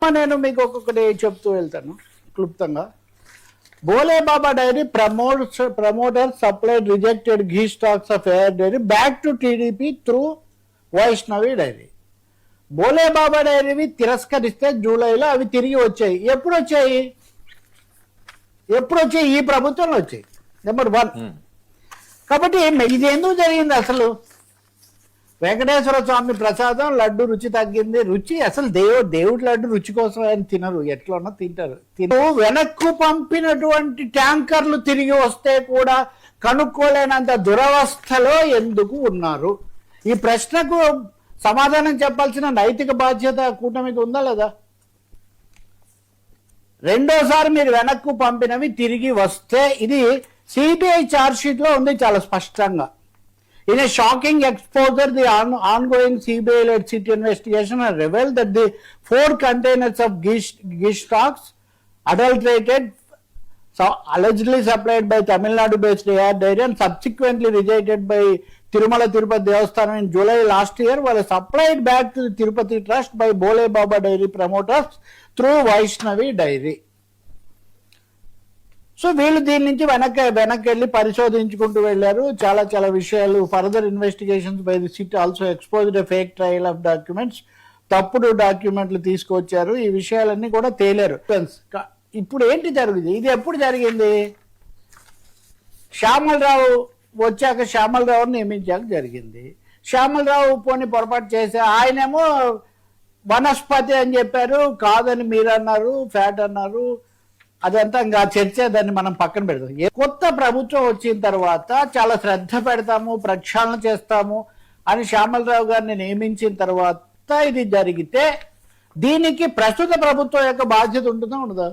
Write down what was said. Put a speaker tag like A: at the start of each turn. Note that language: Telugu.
A: నేను మీకు ఒక్కొక్కటి చెప్తూ వెళ్తాను క్లుప్తంగా. Bhole Baba dairy promoter supplied rejected ghee stocks of AR dairy back to TDP through Vaishnavi dairy. Bhole Baba డైరీవి తిరస్కరిస్తే జూలైలో అవి తిరిగి వచ్చాయి. ఎప్పుడు వచ్చాయి? ఈ ప్రభుత్వంలో వచ్చాయి. నెంబర్ 1. కాబట్టి ఇది ఎందుకు జరిగింది అసలు? వెంకటేశ్వర స్వామి ప్రసాదం లడ్డు రుచి తగ్గింది. రుచి అసలు దేవుడి లడ్డు రుచి కోసం ఆయన తినరు, ఎట్లన్నా తింటారు. వెనక్కు పంపినటువంటి ట్యాంకర్లు తిరిగి వస్తే కూడా కనుక్కోలేనంత దురవస్థలో ఎందుకు ఉన్నారు? ఈ ప్రశ్నకు సమాధానం చెప్పాల్సిన నైతిక బాధ్యత కూటమికి ఉందా లేదా? రెండోసారి మీరు వెనక్కు పంపినవి తిరిగి వస్తే, ఇది సిబిఐ ఛార్జ్ షీట్ లో ఉంది చాలా స్పష్టంగా. In a shocking exposure, the ongoing CBI-led city investigation has revealed that the 4 containers of ghee stocks, adulterated, allegedly supplied by Tamil Nadu-based AR Dairy and subsequently rejected by Tirumala Tirupati Devasthanam in July last year, were supplied back to the Tirupati Trust by Bole Baba Dairy promoters through Vaishnavi Dairy. So వీళ్ళు దీని నుంచి వెనక్కి వెళ్ళి పరిశోధించుకుంటూ వెళ్ళారు. చాలా విషయాలు. Further investigations by the SIT also exposed a fake trial of documents. తప్పుడు డాక్యుమెంట్లు తీసుకొచ్చారు. ఈ విషయాలన్నీ కూడా తేలారు. ఇప్పుడు ఏంటి జరిగింది? ఇది ఎప్పుడు జరిగింది? శ్యామలరావు వచ్చాక, శ్యామలరావుని నియమించాక జరిగింది. శ్యామలరావు పోని పొరపాటు చేసే, ఆయనేమో వనస్పతి అని చెప్పారు, కాదని మీరు అన్నారు, ఫ్యాట్ అన్నారు. అదంతా ఇంకా చర్చ, దాన్ని మనం పక్కన పెడతాం. కొత్త ప్రభుత్వం వచ్చిన తర్వాత చాలా శ్రద్ధ పెడతాము, ప్రక్షాళన చేస్తాము అని శ్యామలరావు గారిని నియమించిన తర్వాత ఇది జరిగితే దీనికి ప్రస్తుత ప్రభుత్వం యొక్క బాధ్యత ఉంటుందా ఉండదా?